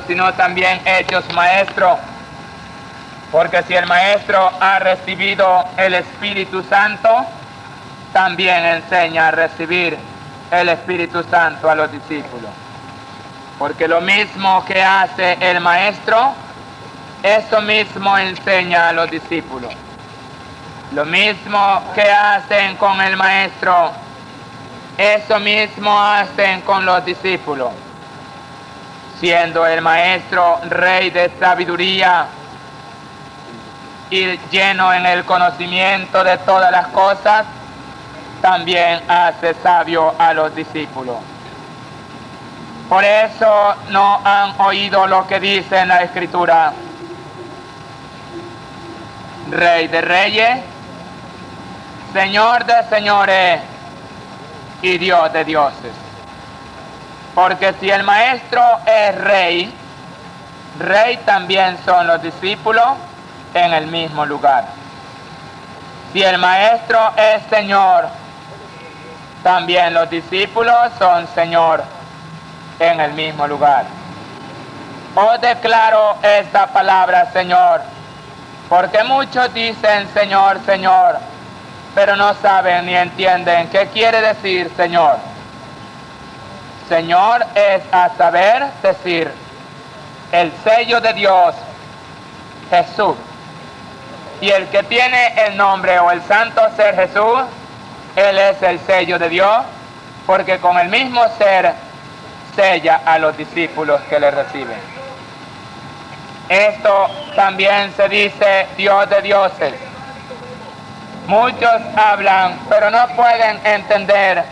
sino también hechos maestros. Porque si el maestro ha recibido el Espíritu Santo, también enseña a recibir el Espíritu Santo a los discípulos. Porque lo mismo que hace el maestro, eso mismo enseña a los discípulos. Lo mismo que hacen con el maestro, eso mismo hacen con los discípulos. Siendo el maestro rey de sabiduría y lleno en el conocimiento de todas las cosas, también hace sabio a los discípulos. Por eso no han oído lo que dice en la Escritura: Rey de reyes, Señor de señores y Dios de dioses. Porque si el maestro es rey, rey también son los discípulos en el mismo lugar. Si el maestro es Señor, también los discípulos son Señor en el mismo lugar. Os declaro esta palabra, Señor, porque muchos dicen Señor, Señor, pero no saben ni entienden qué quiere decir Señor. Señor es, a saber, decir, el sello de Dios, Jesús. Y el que tiene el nombre o el santo ser Jesús, Él es el sello de Dios, porque con el mismo ser sella a los discípulos que le reciben. Esto también se dice Dios de dioses. Muchos hablan, pero no pueden entender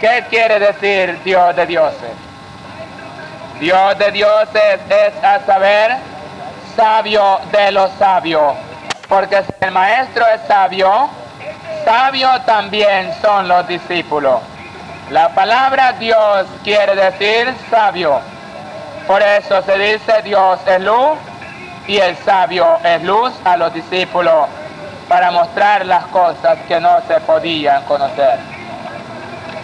qué quiere decir Dios de dioses. Dios de dioses es, a saber, sabio de los sabios. Porque si el maestro es sabio, sabio también son los discípulos. La palabra Dios quiere decir sabio. Por eso se dice Dios es luz y el sabio es luz a los discípulos, para mostrar las cosas que no se podían conocer.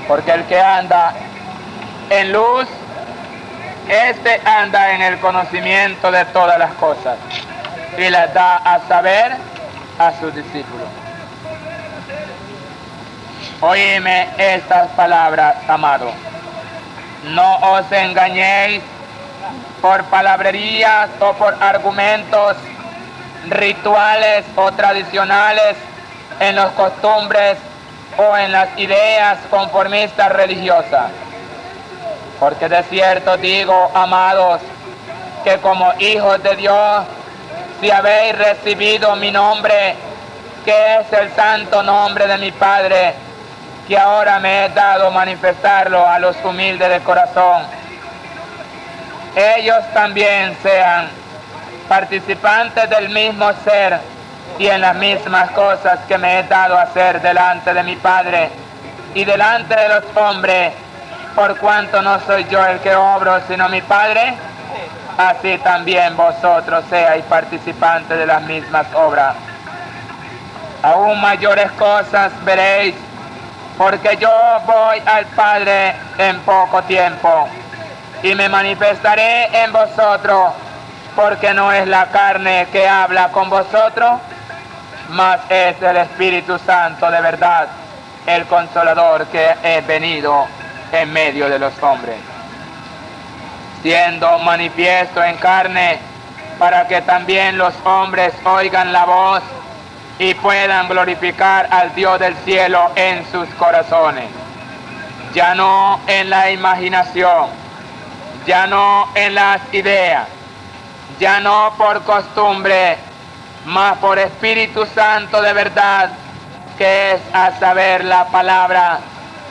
Porque el que anda en luz, este anda en el conocimiento de todas las cosas y las da a saber a sus discípulos. Oíme estas palabras, amados. No os engañéis por palabrerías o por argumentos rituales o tradicionales en las costumbres o en las ideas conformistas religiosas. Porque de cierto digo, amados, que como hijos de Dios, si habéis recibido mi nombre, que es el santo nombre de mi Padre, que ahora me he dado manifestarlo a los humildes de corazón, ellos también sean participantes del mismo ser y en las mismas cosas que me he dado a hacer delante de mi Padre y delante de los hombres, por cuanto no soy yo el que obro, sino mi Padre, así también vosotros seáis participantes de las mismas obras. Aún mayores cosas veréis, porque yo voy al Padre en poco tiempo, y me manifestaré en vosotros, porque no es la carne que habla con vosotros, mas es el Espíritu Santo de verdad, el Consolador que he venido en medio de los hombres, siendo manifiesto en carne, para que también los hombres oigan la voz y puedan glorificar al Dios del cielo en sus corazones, ya no en la imaginación, ya no en las ideas, ya no por costumbre, mas por Espíritu Santo de verdad, que es, a saber, la palabra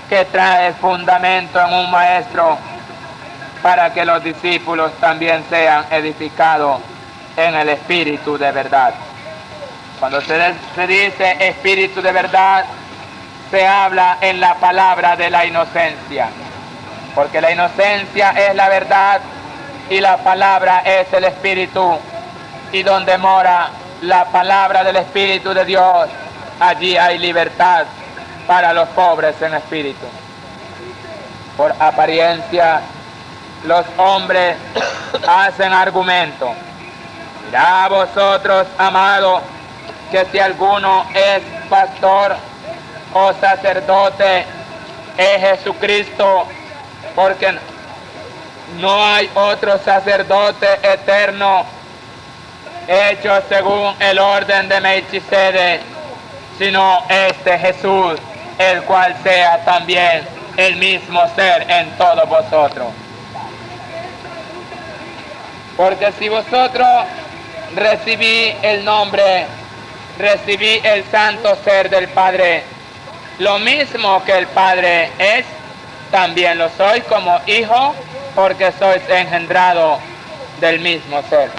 que trae fundamento en un maestro, para que los discípulos también sean edificados en el Espíritu de verdad. Cuando se dice Espíritu de verdad, se habla en la palabra de la inocencia, porque la inocencia es la verdad y la palabra es el Espíritu, y donde mora la palabra del Espíritu de Dios, allí hay libertad para los pobres en espíritu. Por apariencia los hombres hacen argumento. Mirad vosotros, amados, que si alguno es pastor o sacerdote, es Jesucristo, porque no hay otro sacerdote eterno hecho según el orden de Melquisedec, sino este Jesús, el cual sea también el mismo ser en todos vosotros. Porque si vosotros recibí el nombre, recibí el santo ser del Padre, lo mismo que el Padre es, también lo sois como hijo, porque sois engendrado del mismo ser.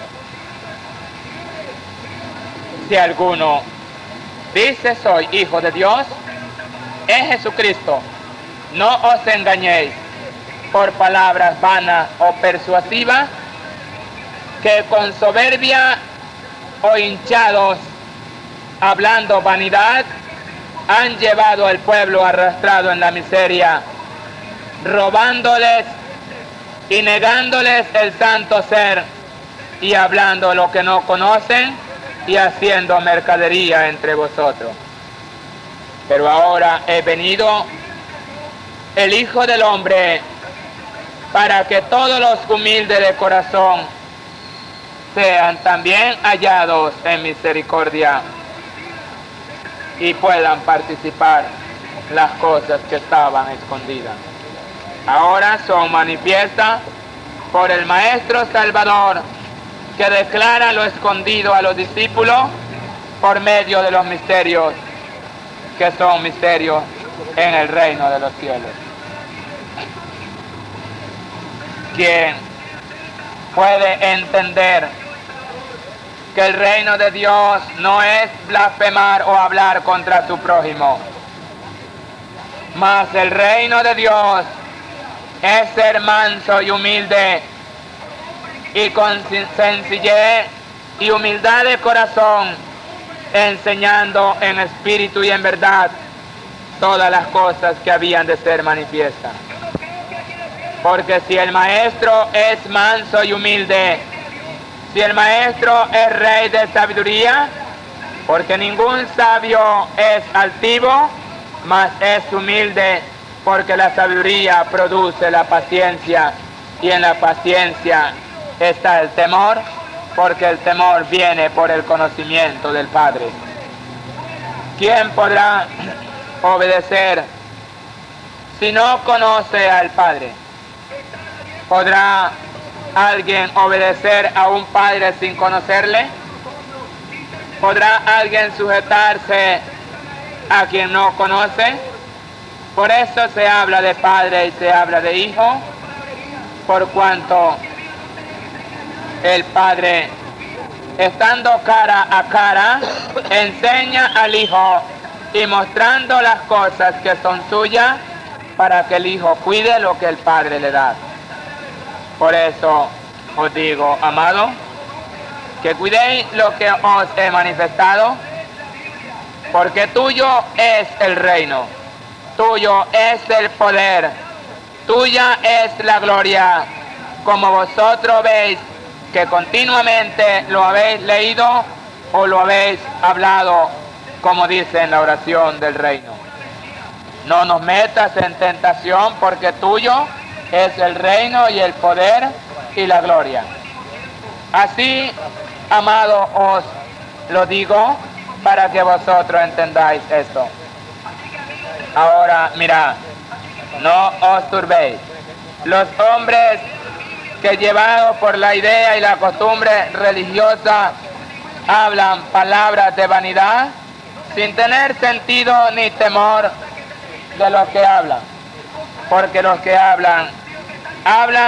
Si alguno dice soy hijo de Dios, es Jesucristo. No os engañéis por palabras vanas o persuasivas, que con soberbia o hinchados, hablando vanidad, han llevado al pueblo arrastrado en la miseria, robándoles y negándoles el santo ser, y hablando lo que no conocen, y haciendo mercadería entre vosotros. Pero ahora he venido el Hijo del Hombre, para que todos los humildes de corazón sean también hallados en misericordia y puedan participar las cosas que estaban escondidas. Ahora son manifiestas por el Maestro Salvador, que declara lo escondido a los discípulos por medio de los misterios, que son misterios en el reino de los cielos. ¿Quién puede entender que el reino de Dios no es blasfemar o hablar contra su prójimo? Mas el reino de Dios es ser manso y humilde, y con sencillez y humildad de corazón, enseñando en espíritu y en verdad todas las cosas que habían de ser manifiestas. Porque si el maestro es manso y humilde, si el maestro es rey de sabiduría, porque ningún sabio es altivo, mas es humilde, porque la sabiduría produce la paciencia, y en la paciencia está el temor, porque el temor viene por el conocimiento del Padre. ¿Quién podrá obedecer si no conoce al Padre? ¿Podrá alguien obedecer a un padre sin conocerle? ¿Podrá alguien sujetarse a quien no conoce? Por eso se habla de padre y se habla de hijo, por cuanto el padre, estando cara a cara, enseña al hijo y mostrando las cosas que son suyas, para que el hijo cuide lo que el padre le da. Por eso os digo, amado, que cuidéis lo que os he manifestado, porque tuyo es el reino, tuyo es el poder, tuya es la gloria, como vosotros veis que continuamente lo habéis leído o lo habéis hablado, como dice en la oración del reino. No nos metas en tentación, porque tuyo es el reino y el poder y la gloria. Así, amado, os lo digo para que vosotros entendáis esto. Ahora, mirad, no os turbéis. Los hombres que, llevados por la idea y la costumbre religiosa, hablan palabras de vanidad sin tener sentido ni temor de los que hablan, porque los que hablan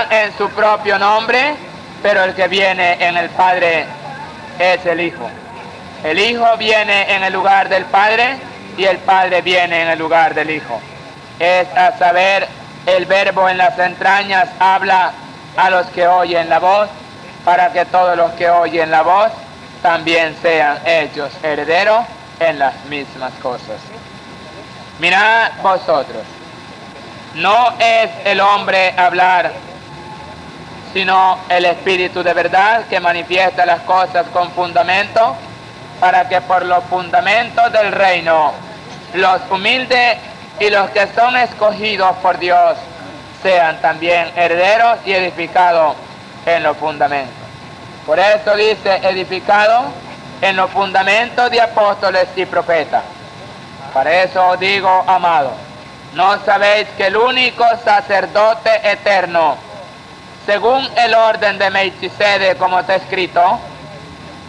en su propio nombre, pero el que viene en el Padre es el Hijo. El Hijo viene en el lugar del Padre y el Padre viene en el lugar del Hijo. Es a saber, el Verbo en las entrañas habla a los que oyen la voz, para que todos los que oyen la voz también sean ellos herederos en las mismas cosas. Mirad vosotros, no es el hombre hablar sino el Espíritu de verdad que manifiesta las cosas con fundamento, para que por los fundamentos del reino, los humildes y los que son escogidos por Dios sean también herederos y edificados en los fundamentos. Por eso dice edificado en los fundamentos de apóstoles y profetas. Para eso os digo, amados, ¿no sabéis que el único sacerdote eterno, según el orden de Melquisedec, como está escrito,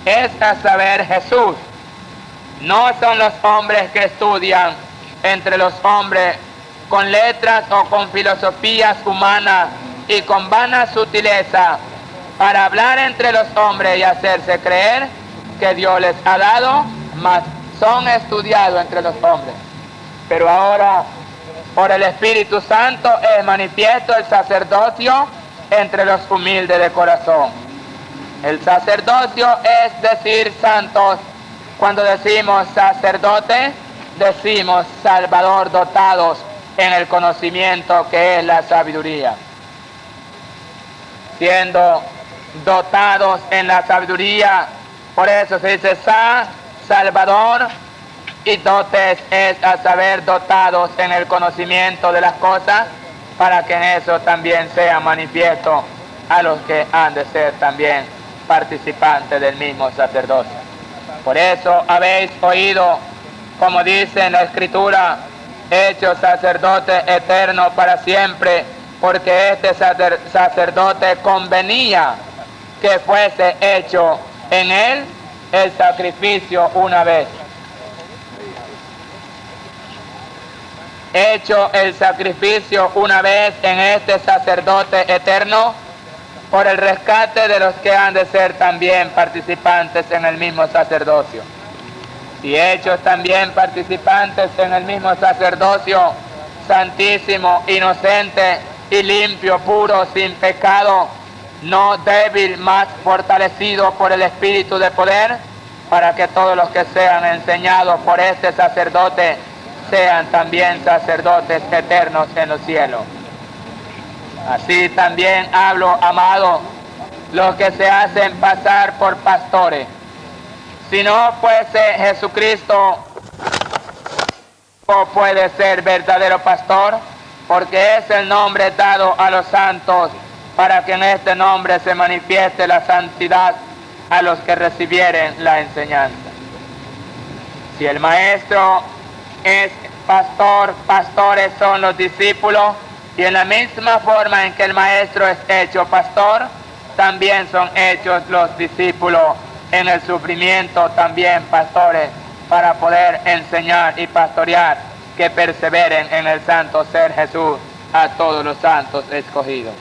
es a saber Jesús? No son los hombres que estudian entre los hombres con letras o con filosofías humanas y con vana sutileza, para hablar entre los hombres y hacerse creer que Dios les ha dado, mas son estudiados entre los hombres. Pero ahora, por el Espíritu Santo, es manifiesto el sacerdocio entre los humildes de corazón. El sacerdocio es decir santos. Cuando decimos sacerdote, decimos salvador, dotados en el conocimiento que es la sabiduría. Siendo dotados en la sabiduría, por eso se dice salvador, y dotes es a saber dotados en el conocimiento de las cosas, para que en eso también sea manifiesto a los que han de ser también participantes del mismo sacerdocio. Por eso habéis oído, como dice en la Escritura, hecho sacerdote eterno para siempre, porque este sacerdote convenía que fuese hecho en él el sacrificio una vez. Hecho el sacrificio una vez en este sacerdote eterno, por el rescate de los que han de ser también participantes en el mismo sacerdocio. Y hechos también participantes en el mismo sacerdocio, santísimo, inocente y limpio, puro, sin pecado, no débil, mas fortalecido por el Espíritu de poder, para que todos los que sean enseñados por este sacerdote sean también sacerdotes eternos en los cielos. Así también hablo, amado, los que se hacen pasar por pastores. Si no fuese Jesucristo, o puede ser verdadero pastor, porque es el nombre dado a los santos, para que en este nombre se manifieste la santidad a los que recibieren la enseñanza. Si el maestro es pastor, pastores son los discípulos, y en la misma forma en que el maestro es hecho pastor, también son hechos los discípulos en el sufrimiento, también pastores, para poder enseñar y pastorear, que perseveren en el santo ser Jesús a todos los santos escogidos.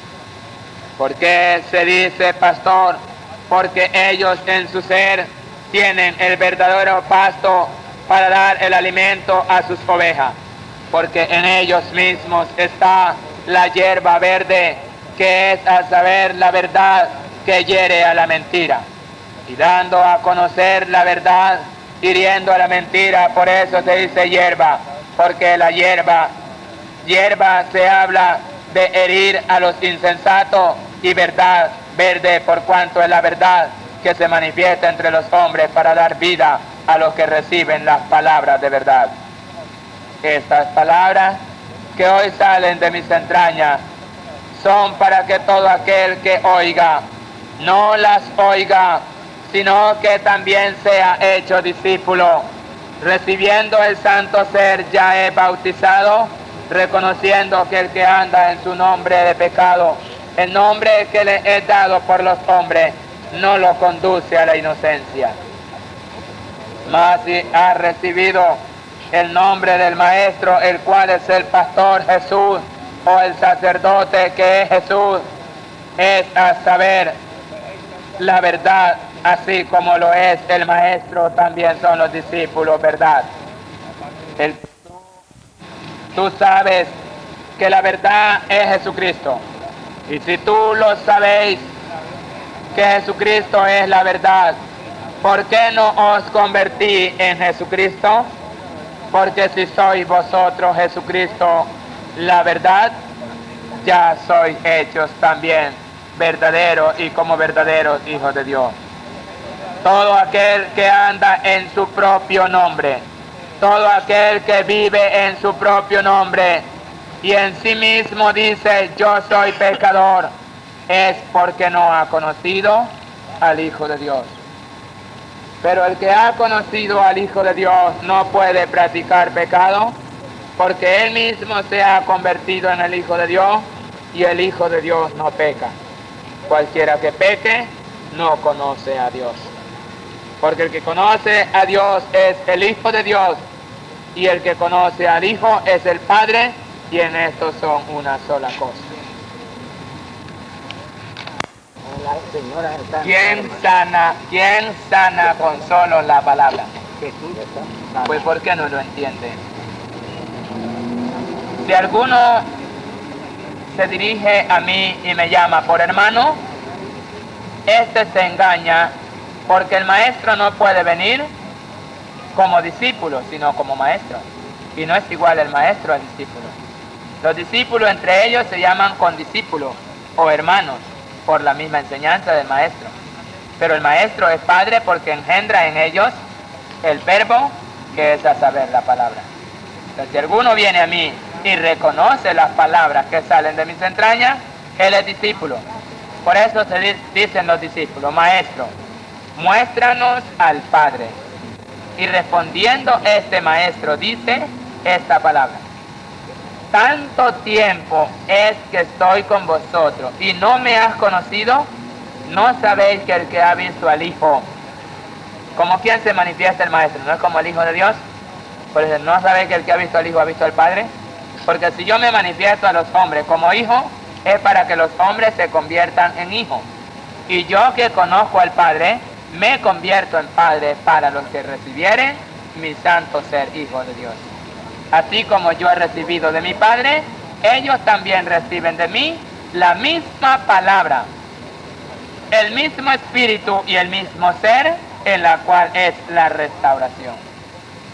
¿Por qué se dice pastor? Porque ellos en su ser tienen el verdadero pasto para dar el alimento a sus ovejas, porque en ellos mismos está la hierba verde, que es a saber la verdad que hiere a la mentira, y dando a conocer la verdad, hiriendo a la mentira. Por eso se dice hierba, porque la hierba se habla de herir a los insensatos, y verdad verde, por cuanto es la verdad que se manifiesta entre los hombres para dar vida a los que reciben las palabras de verdad. Estas palabras que hoy salen de mis entrañas son para que todo aquel que oiga, no las oiga, sino que también sea hecho discípulo, recibiendo el santo ser ya es bautizado, reconociendo que el que anda en su nombre de pecado, el nombre que le es dado por los hombres, no lo conduce a la inocencia. Mas si ha recibido el nombre del Maestro, el cual es el pastor Jesús, o el sacerdote que es Jesús, es a saber la verdad, así como lo es el Maestro, también son los discípulos, verdad. Tú sabes que la verdad es Jesucristo, y si tú lo sabéis que Jesucristo es la verdad, ¿por qué no os convertí en Jesucristo? Porque si sois vosotros Jesucristo la verdad, ya sois hechos también verdadero y como verdaderos hijos de Dios. Todo aquel que anda en su propio nombre, todo aquel que vive en su propio nombre y en sí mismo dice yo soy pecador, es porque no ha conocido al Hijo de Dios. Pero el que ha conocido al Hijo de Dios no puede practicar pecado, porque él mismo se ha convertido en el Hijo de Dios y el Hijo de Dios no peca. Cualquiera que peque no conoce a Dios. Porque el que conoce a Dios es el Hijo de Dios y el que conoce al Hijo es el Padre, y en esto son una sola cosa. ¿Quién sana con solo la palabra? Pues ¿por qué no lo entiende? Si alguno se dirige a mí y me llama por hermano, este se engaña, porque el maestro no puede venir como discípulo, sino como maestro. Y no es igual el maestro al discípulo. Los discípulos entre ellos se llaman condiscípulos o hermanos por la misma enseñanza del maestro. Pero el maestro es padre porque engendra en ellos el verbo, que es a saber la palabra. Entonces, si alguno viene a mí y reconoce las palabras que salen de mis entrañas, él es discípulo. Por eso se dicen los discípulos: maestro, muéstranos al Padre. Y respondiendo este maestro dice esta palabra: tanto tiempo es que estoy con vosotros y no me has conocido, ¿no sabéis que el que ha visto al Hijo, como quien se manifiesta el maestro, no es como el Hijo de Dios? Por eso, ¿no sabéis que el que ha visto al Hijo ha visto al Padre? Porque si yo me manifiesto a los hombres como hijo, es para que los hombres se conviertan en hijos. Y yo que conozco al Padre, me convierto en Padre para los que recibieren mi santo ser hijo de Dios. Así como yo he recibido de mi Padre, ellos también reciben de mí la misma palabra, el mismo espíritu y el mismo ser, en la cual es la restauración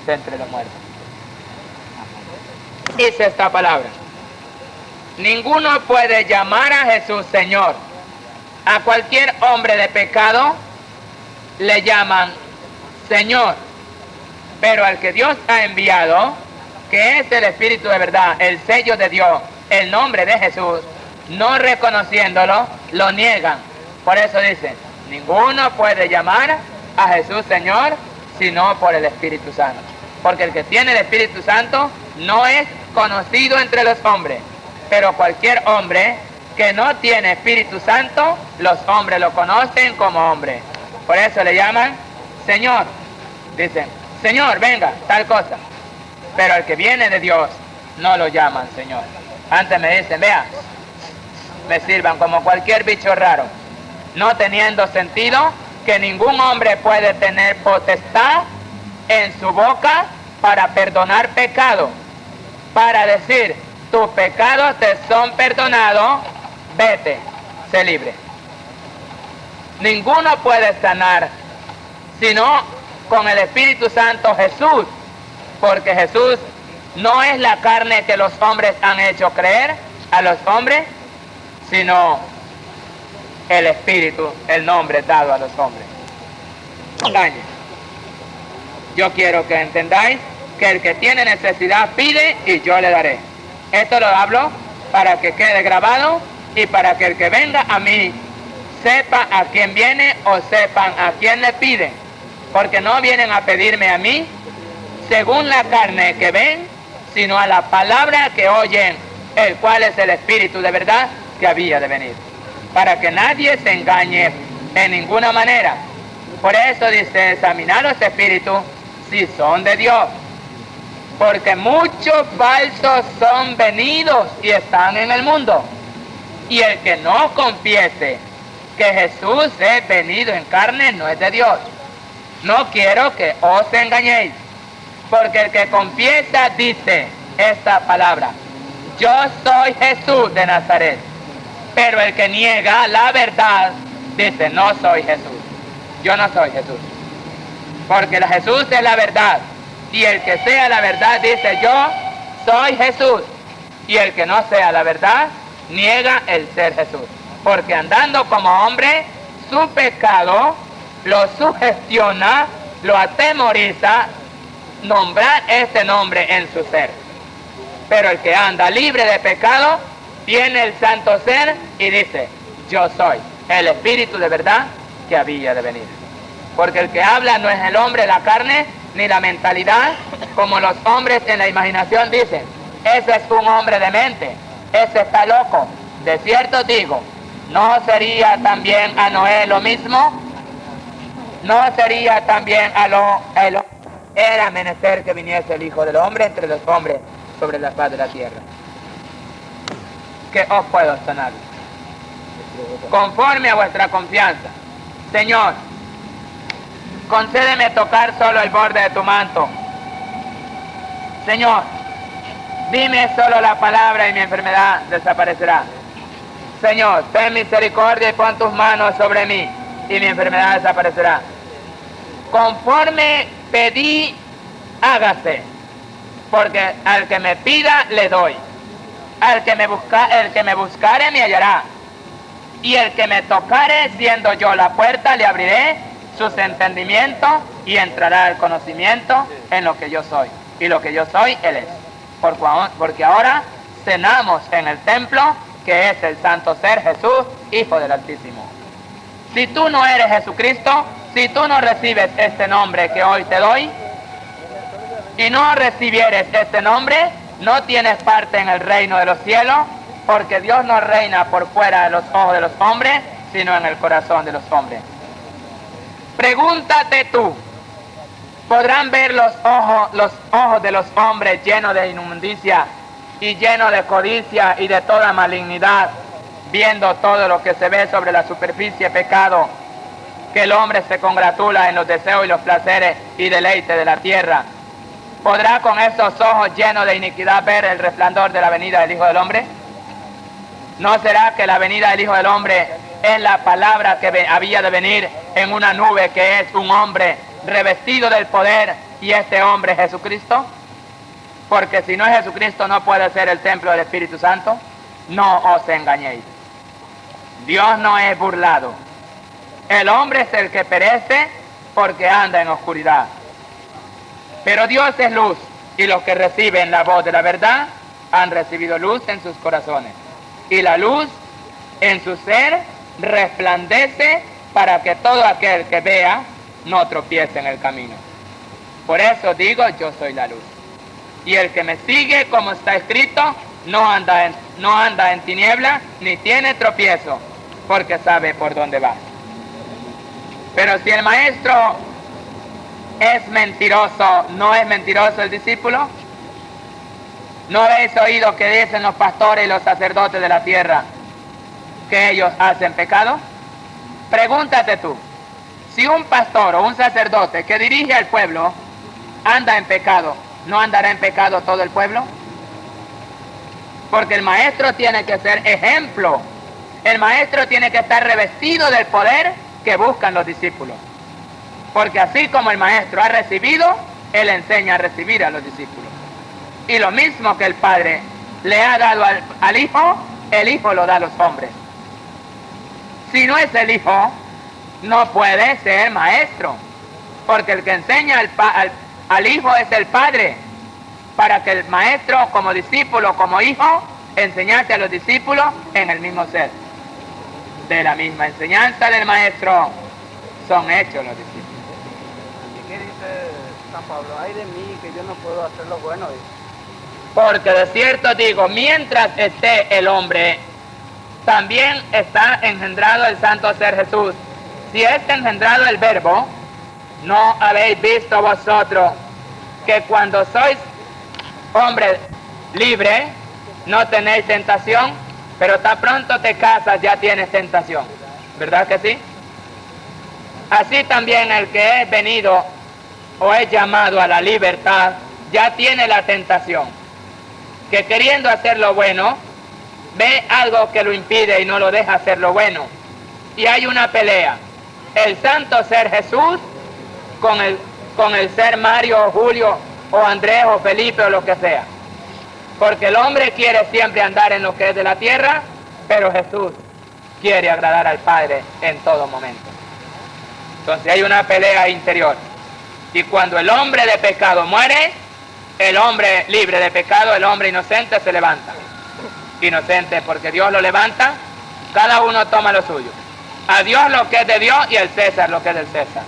de entre los muertos. Dice esta palabra: ninguno puede llamar a Jesús Señor. A cualquier hombre de pecado le llaman Señor, pero al que Dios ha enviado, que es el Espíritu de verdad, el sello de Dios, el nombre de Jesús, no reconociéndolo, lo niegan. Por eso dicen: ninguno puede llamar a Jesús Señor sino por el Espíritu Santo. Porque el que tiene el Espíritu Santo no es conocido entre los hombres, pero cualquier hombre que no tiene Espíritu Santo, los hombres lo conocen como hombre. Por eso le llaman Señor. Dicen: Señor, venga, tal cosa. Pero al que viene de Dios no lo llaman Señor. Antes me dicen: vea, me sirvan como cualquier bicho raro, no teniendo sentido que ningún hombre puede tener potestad en su boca para perdonar pecado, para decir: tus pecados te son perdonados, vete, sé libre. Ninguno puede sanar sino con el Espíritu Santo Jesús, porque Jesús no es la carne que los hombres han hecho creer a los hombres, sino el Espíritu, el nombre dado a los hombres. Engañen. Yo quiero que entendáis que el que tiene necesidad pide y yo le daré. Esto lo hablo para que quede grabado y para que el que venga a mí sepa a quién viene o sepan a quién le piden. Porque no vienen a pedirme a mí según la carne que ven, sino a la palabra que oyen, el cual es el Espíritu de verdad que había de venir. Para que nadie se engañe en ninguna manera. Por eso dice: examinar los espíritus si son de Dios, porque muchos falsos son venidos y están en el mundo. Y el que no confiese que Jesús es venido en carne no es de Dios. No quiero que os engañéis, porque el que confiesa dice esta palabra: yo soy Jesús de Nazaret. Pero el que niega la verdad dice: no soy Jesús, yo no soy Jesús. Porque Jesús es la verdad, y el que sea la verdad dice: yo soy Jesús. Y el que no sea la verdad niega el ser Jesús. porque andando como hombre, su pecado lo sugestiona, lo atemoriza, nombrar este nombre en su ser. Pero el que anda libre de pecado, tiene el santo ser y dice, yo soy el Espíritu de verdad que había de venir. Porque el que habla no es el hombre, la carne, ni la mentalidad, como los hombres en la imaginación dicen, ese es un hombre de mente, ese está loco. De cierto digo, ¿no sería también a Noé lo mismo? ¿No sería también era menester que viniese el Hijo del Hombre entre los hombres sobre la faz de la tierra? ¿Qué os puedo sanar? Conforme a vuestra confianza. Señor, concédeme tocar solo el borde de tu manto. Señor, dime solo la palabra y mi enfermedad desaparecerá. Señor, ten misericordia y pon tus manos sobre mí y mi enfermedad desaparecerá. Conforme pedí, hágase, porque al que me pida le doy. El que me buscare me hallará, y el que me tocare, siendo yo la puerta, le abriré sus entendimientos y entrará el conocimiento en lo que yo soy. Y lo que yo soy, Él es. Porque ahora cenamos en el templo, que es el santo ser Jesús, Hijo del Altísimo. Si tú no eres Jesucristo, si tú no recibes este nombre que hoy te doy, y no recibieres este nombre, no tienes parte en el reino de los cielos, porque Dios no reina por fuera de los ojos de los hombres, sino en el corazón de los hombres. Pregúntate tú, ¿podrán ver los ojos de los hombres llenos de inmundicia y llenos de codicia y de toda malignidad, viendo todo lo que se ve sobre la superficie pecado, que el hombre se congratula en los deseos y los placeres y deleites de la tierra? ¿Podrá con esos ojos llenos de iniquidad ver el resplandor de la venida del Hijo del Hombre? ¿No será que la venida del Hijo del Hombre es la palabra que había de venir en una nube, que es un hombre revestido del poder, y este hombre es Jesucristo? Porque si no es Jesucristo, no puede ser el templo del Espíritu Santo. No os engañéis. Dios no es burlado. El hombre es el que perece porque anda en oscuridad. Pero Dios es luz, y los que reciben la voz de la verdad han recibido luz en sus corazones. Y la luz en su ser resplandece para que todo aquel que vea no tropiece en el camino. Por eso digo, yo soy la luz. Y el que me sigue, como está escrito, no anda en tinieblas, ni tiene tropiezo, porque sabe por dónde va. Pero si el maestro es mentiroso, ¿no es mentiroso el discípulo? ¿No habéis oído que dicen los pastores y los sacerdotes de la tierra que ellos hacen pecado? Pregúntate tú, si un pastor o un sacerdote que dirige al pueblo anda en pecado, ¿no andará en pecado todo el pueblo? Porque el maestro tiene que ser ejemplo. El maestro tiene que estar revestido del poder que buscan los discípulos. Porque así como el maestro ha recibido, él enseña a recibir a los discípulos. Y lo mismo que el Padre le ha dado al Hijo, el Hijo lo da a los hombres. Si no es el Hijo, no puede ser maestro. Porque el que enseña al Hijo es el Padre. Para que el maestro, como discípulo, como hijo, enseñase a los discípulos en el mismo ser. De la misma enseñanza del maestro son hechos los discípulos. ¿Y qué dice San Pablo? Ay de mí, que yo no puedo hacer lo bueno. Porque de cierto digo, mientras esté el hombre, también está engendrado el santo ser Jesús. Si es engendrado el Verbo, ¿no habéis visto vosotros que cuando sois hombre libre no tenéis tentación, pero tan pronto te casas ya tienes tentación? ¿Verdad que sí? Así también el que es venido o es llamado a la libertad ya tiene la tentación, que queriendo hacer lo bueno ve algo que lo impide y no lo deja hacer lo bueno, y hay una pelea, el santo ser Jesús con el ser Mario o Julio o Andrés o Felipe o lo que sea. Porque el hombre quiere siempre andar en lo que es de la tierra, pero Jesús quiere agradar al Padre en todo momento. Entonces hay una pelea interior. Y cuando el hombre de pecado muere, el hombre libre de pecado, el hombre inocente se levanta. Inocente porque Dios lo levanta, cada uno toma lo suyo. A Dios lo que es de Dios y al César lo que es del César.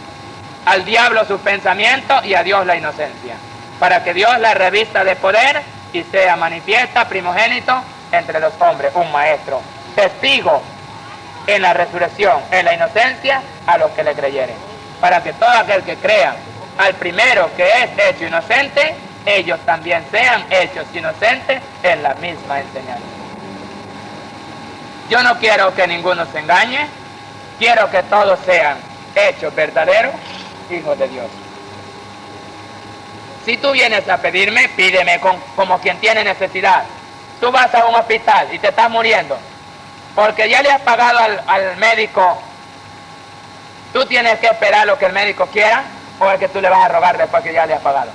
Al diablo sus pensamientos y a Dios la inocencia. Para que Dios la revista de poder y sea manifiesta, primogénito entre los hombres, un maestro, testigo en la resurrección, en la inocencia, a los que le creyeren. Para que todo aquel que crea al primero que es hecho inocente, ellos también sean hechos inocentes en la misma enseñanza. Yo no quiero que ninguno se engañe, quiero que todos sean hechos verdaderos hijos de Dios. Si tú vienes a pedirme, pídeme como quien tiene necesidad. Tú vas a un hospital y te estás muriendo, porque ya le has pagado al médico. Tú tienes que esperar lo que el médico quiera, o es que tú le vas a rogar después que ya le has pagado.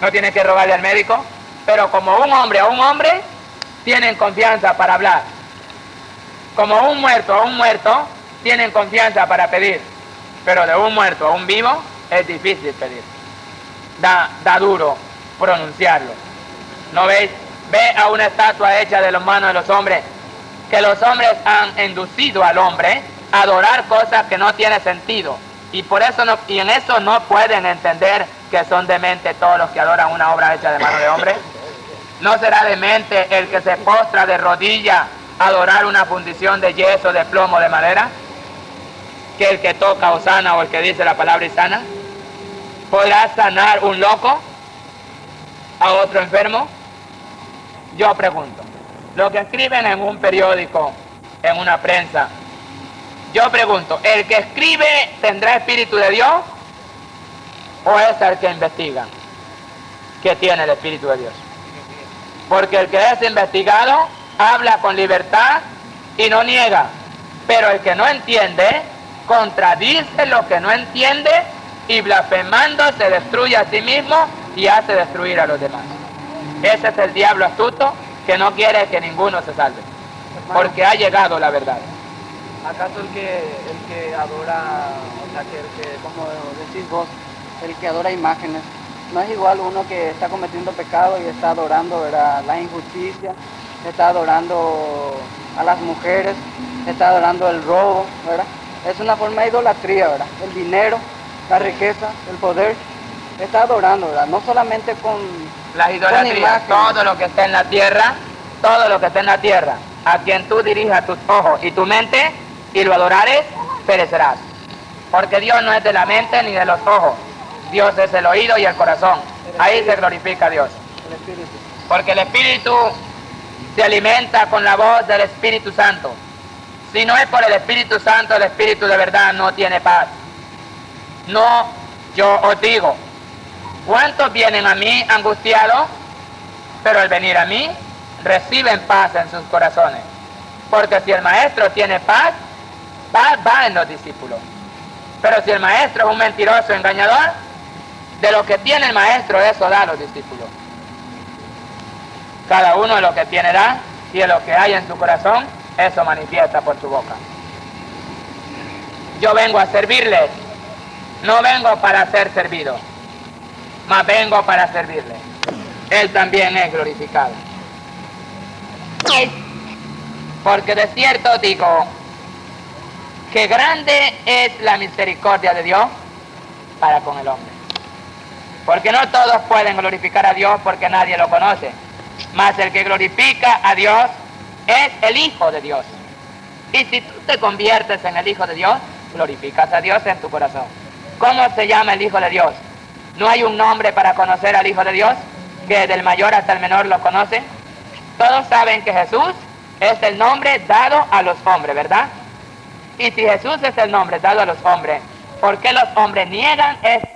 No tienes que rogarle al médico, pero como un hombre a un hombre, tienen confianza para hablar. Como un muerto a un muerto, tienen confianza para pedir. Pero de un muerto a un vivo, es difícil pedir. Da duro pronunciarlo. ¿No veis? Ve a una estatua hecha de las manos de los hombres, que los hombres han inducido al hombre a adorar cosas que no tienen sentido. Y por eso y en eso no pueden entender que son dementes todos los que adoran una obra hecha de mano de hombre. ¿No será demente el que se postra de rodillas a adorar una fundición de yeso, de plomo, de madera? Que el que toca o sana, o el que dice la palabra y sana. ¿Podrá sanar un loco a otro enfermo? Yo pregunto. Lo que escriben en un periódico, en una prensa, yo pregunto, ¿el que escribe tendrá espíritu de Dios? ¿O es el que investiga que tiene el espíritu de Dios? Porque el que es investigado habla con libertad y no niega, pero el que no entiende contradice lo que no entiende y blasfemando se destruye a sí mismo y hace destruir a los demás. Ese es el diablo astuto que no quiere que ninguno se salve, porque ha llegado la verdad. ¿Acaso el que adora, o sea, que como decís vos, el que adora imágenes, no es igual uno que está cometiendo pecado y está adorando, ¿verdad?, la injusticia, está adorando a las mujeres, está adorando el robo, ¿verdad? Es una forma de idolatría, ¿verdad? El dinero, la riqueza, el poder, está adorando, ¿verdad? No solamente con las idolatrías, todo lo que está en la tierra, todo lo que está en la tierra, a quien tú dirijas tus ojos y tu mente y lo adorares, perecerás. Porque Dios no es de la mente ni de los ojos, Dios es el oído y el corazón. Ahí se glorifica a Dios. Porque el Espíritu se alimenta con la voz del Espíritu Santo. Si no es por el Espíritu Santo, el Espíritu de verdad no tiene paz. No, yo os digo, ¿cuántos vienen a mí angustiados? Pero al venir a mí, reciben paz en sus corazones. Porque si el maestro tiene paz, paz va en los discípulos. Pero si el maestro es un mentiroso engañador, de lo que tiene el maestro, eso da a los discípulos. Cada uno de lo que tiene da, y de lo que hay en su corazón, eso manifiesta por su boca. Yo vengo a servirles, no vengo para ser servido, mas vengo para servirles. Él también es glorificado. Porque de cierto digo, que grande es la misericordia de Dios para con el hombre. Porque no todos pueden glorificar a Dios porque nadie lo conoce. Mas el que glorifica a Dios es el Hijo de Dios. Y si tú te conviertes en el Hijo de Dios, glorificas a Dios en tu corazón. ¿Cómo se llama el Hijo de Dios? ¿No hay un nombre para conocer al Hijo de Dios? Que del mayor hasta el menor lo conocen. Todos saben que Jesús es el nombre dado a los hombres, ¿verdad? Y si Jesús es el nombre dado a los hombres, ¿por qué los hombres niegan este